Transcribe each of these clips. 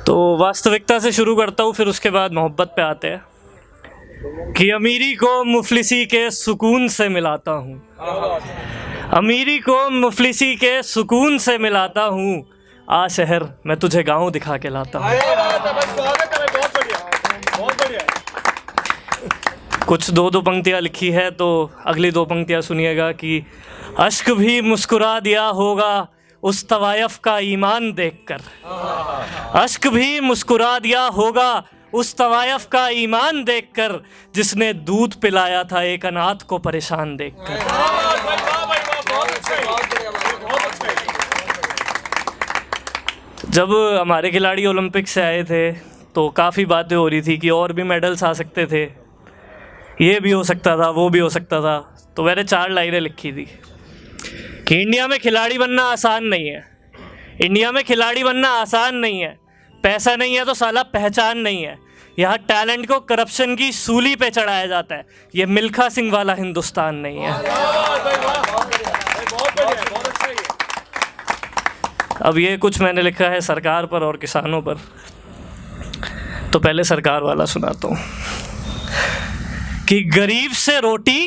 तो वास्तविकता से शुरू करता हूँ, फिर उसके बाद मोहब्बत पे आते हैं कि अमीरी को मुफलिसी के सुकून से मिलाता हूँ, अमीरी को मुफलिसी के सुकून से मिलाता हूँ, आ शहर मैं तुझे गाँव दिखा के लाता हूँ। कुछ दो पंक्तियाँ लिखी है, तो अगली दो पंक्तियाँ सुनिएगा कि अश्क भी मुस्कुरा दिया होगा उस तवायफ का ईमान देखकर, अश्क भी मुस्कुरा दिया होगा उस तवायफ का ईमान देखकर, जिसने दूध पिलाया था एक अनाथ को परेशान देखकर। जब हमारे खिलाड़ी ओलंपिक से आए थे तो काफ़ी बातें हो रही थी कि और भी मेडल्स आ सकते थे, ये भी हो सकता था, वो भी हो सकता था। तो मैंने 4 लाइनें लिखी थी कि इंडिया में खिलाड़ी बनना आसान नहीं है, इंडिया में खिलाड़ी बनना आसान नहीं है, पैसा नहीं है तो साला पहचान नहीं है, यहाँ टैलेंट को करप्शन की सूली पे चढ़ाया जाता है, ये मिल्खा सिंह वाला हिंदुस्तान नहीं है। अब ये कुछ मैंने लिखा है सरकार पर और किसानों पर, तो पहले सरकार वाला सुनाता हूँ कि गरीब से रोटी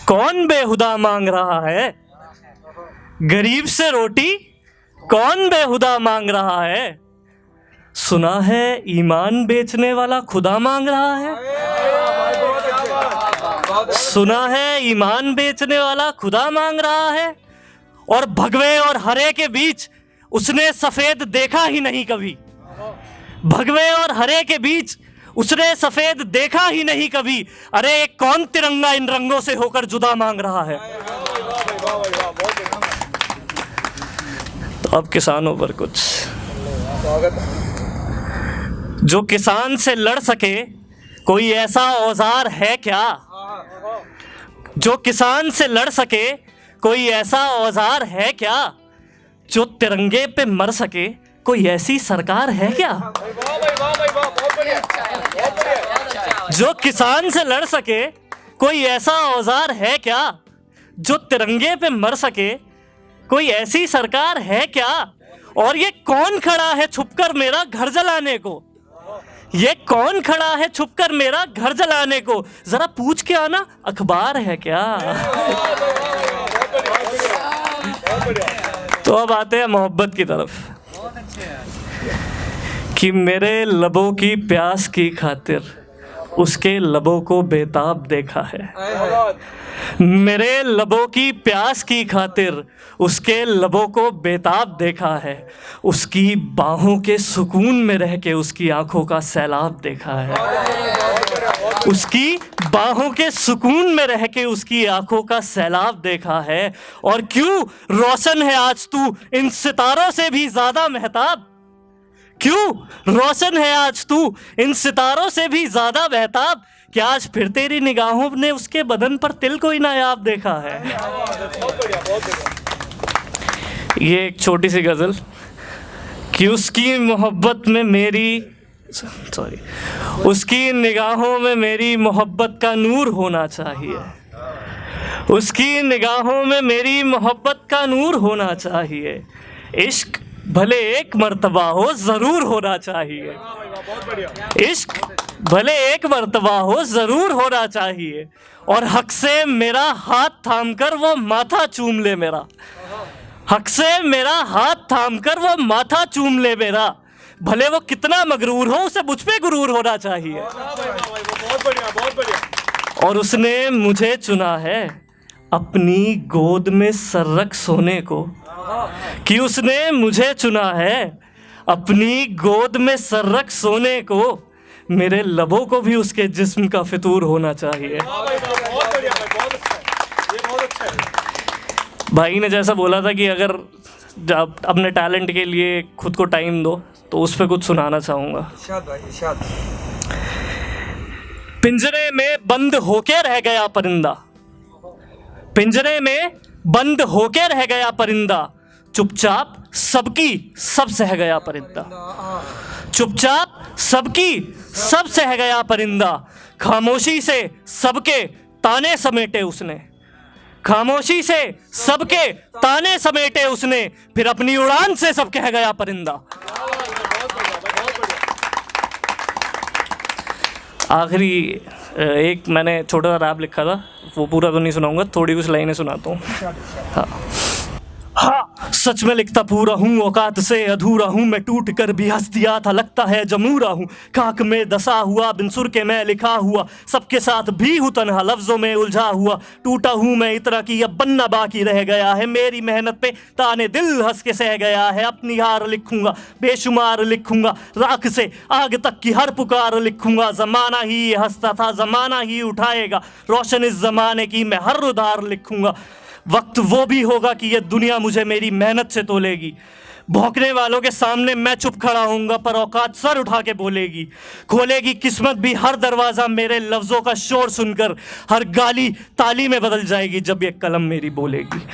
कौन बेहुदा मांग रहा है, गरीब से रोटी कौन बेहुदा मांग रहा है, सुना है ईमान बेचने वाला खुदा मांग रहा है, सुना है ईमान बेचने वाला खुदा मांग रहा है, और भगवे और हरे के बीच उसने सफेद देखा ही नहीं कभी, भगवे और हरे के बीच उसने सफेद देखा ही नहीं कभी, अरे कौन तिरंगा इन रंगों से होकर जुदा मांग रहा है। तो अब किसानों पर कुछ, जो किसान से लड़ सके कोई ऐसा औजार है क्या, जो किसान से लड़ सके कोई ऐसा औजार है क्या, जो तिरंगे पे मर सके कोई ऐसी सरकार है क्या, जो किसान से लड़ सके कोई ऐसा औजार है क्या, जो तिरंगे पे मर सके कोई ऐसी सरकार है क्या, और ये कौन खड़ा है छुपकर मेरा घर जलाने को, ये कौन खड़ा है छुपकर मेरा घर जलाने को, जरा पूछ के आना अखबार है क्या। तो अब आते हैं मोहब्बत की तरफ कि मेरे लबों की प्यास की खातिर उसके लबों को बेताब देखा है, मेरे लबों की प्यास की खातिर उसके लबों को बेताब देखा है, उसकी बाहों के सुकून में रह के उसकी आंखों का सैलाब देखा है, उसकी बाहों के सुकून में रह के उसकी आंखों का सैलाब देखा है। और क्यों रोशन है आज तू इन सितारों से भी ज्यादा महताब, क्यों रोशन है आज तू इन सितारों से भी ज्यादा महताब, क्या आज फिर तेरी निगाहों ने उसके बदन पर तिल कोई नायाब देखा है। ये एक छोटी सी गजल कि उसकी मोहब्बत में मेरी उसकी निगाहों में मेरी मोहब्बत का नूर होना चाहिए, उसकी निगाहों में मेरी मोहब्बत का नूर होना चाहिए, इश्क भले एक मर्तबा हो जरूर होना चाहिए, इश्क भले एक मर्तबा हो जरूर होना चाहिए, और हक से मेरा हाथ थामकर वो माथा चूम ले मेरा, हक से मेरा हाथ थामकर वो माथा चूम ले मेरा, भले वो कितना मगरूर हो उसे मुझ पे गुरूर होना चाहिए। और उसने मुझे चुना है अपनी गोद में सर्रक सोने को, कि उसने मुझे चुना है अपनी गोद में सर्रक सोने को, मेरे लबों को भी उसके जिस्म का फितूर होना चाहिए। भाई ने जैसा बोला था कि अगर जब अपने टैलेंट के लिए खुद को टाइम दो, तो उस पर कुछ सुनाना चाहूँगा। पिंजरे में बंद होके रह गया परिंदा, पिंजरे में बंद होके रह गया परिंदा, चुपचाप सबकी सब सह गया परिंदा, चुपचाप सबकी सब सह गया परिंदा, खामोशी से सबके ताने समेटे उसने, खामोशी से सबके ताने समेटे उसने, फिर अपनी उड़ान से सब कह गया परिंदा। आखिरी एक मैंने छोटा सा रैप लिखा था, वो पूरा तो नहीं सुनाऊंगा, थोड़ी कुछ लाइनें सुनाता हूँ। हाँ, सच में लिखता पूरा हूँ, औकात से अधूरा हूँ, मैं टूट कर भी हंस दिया था, लगता है जमूरा हूँ, खाक में दसा हुआ, बिन सुर के मैं लिखा हुआ, सबके साथ भी हूँ तन्हा, लफ्जों में उलझा हुआ, टूटा हूँ मैं इतना कि अब बनना बाकी रह गया है, मेरी मेहनत पे ताने दिल हंस के सह गया है, अपनी हार लिखूंगा, बेशुमार लिखूंगा, राख से आग तक की हर पुकार लिखूंगा, जमाना ही ये हंसता था, जमाना ही उठाएगा, रोशन इस जमाने की मैं हर उधार लिखूंगा, वक्त वो भी होगा कि ये दुनिया मुझे मेरी मेहनत से तोलेगी, भौंकने वालों के सामने मैं चुप खड़ा होऊंगा, पर औकात सर उठा के बोलेगी, खोलेगी किस्मत भी हर दरवाजा मेरे लफ्जों का शोर सुनकर, हर गाली ताली में बदल जाएगी जब ये कलम मेरी बोलेगी।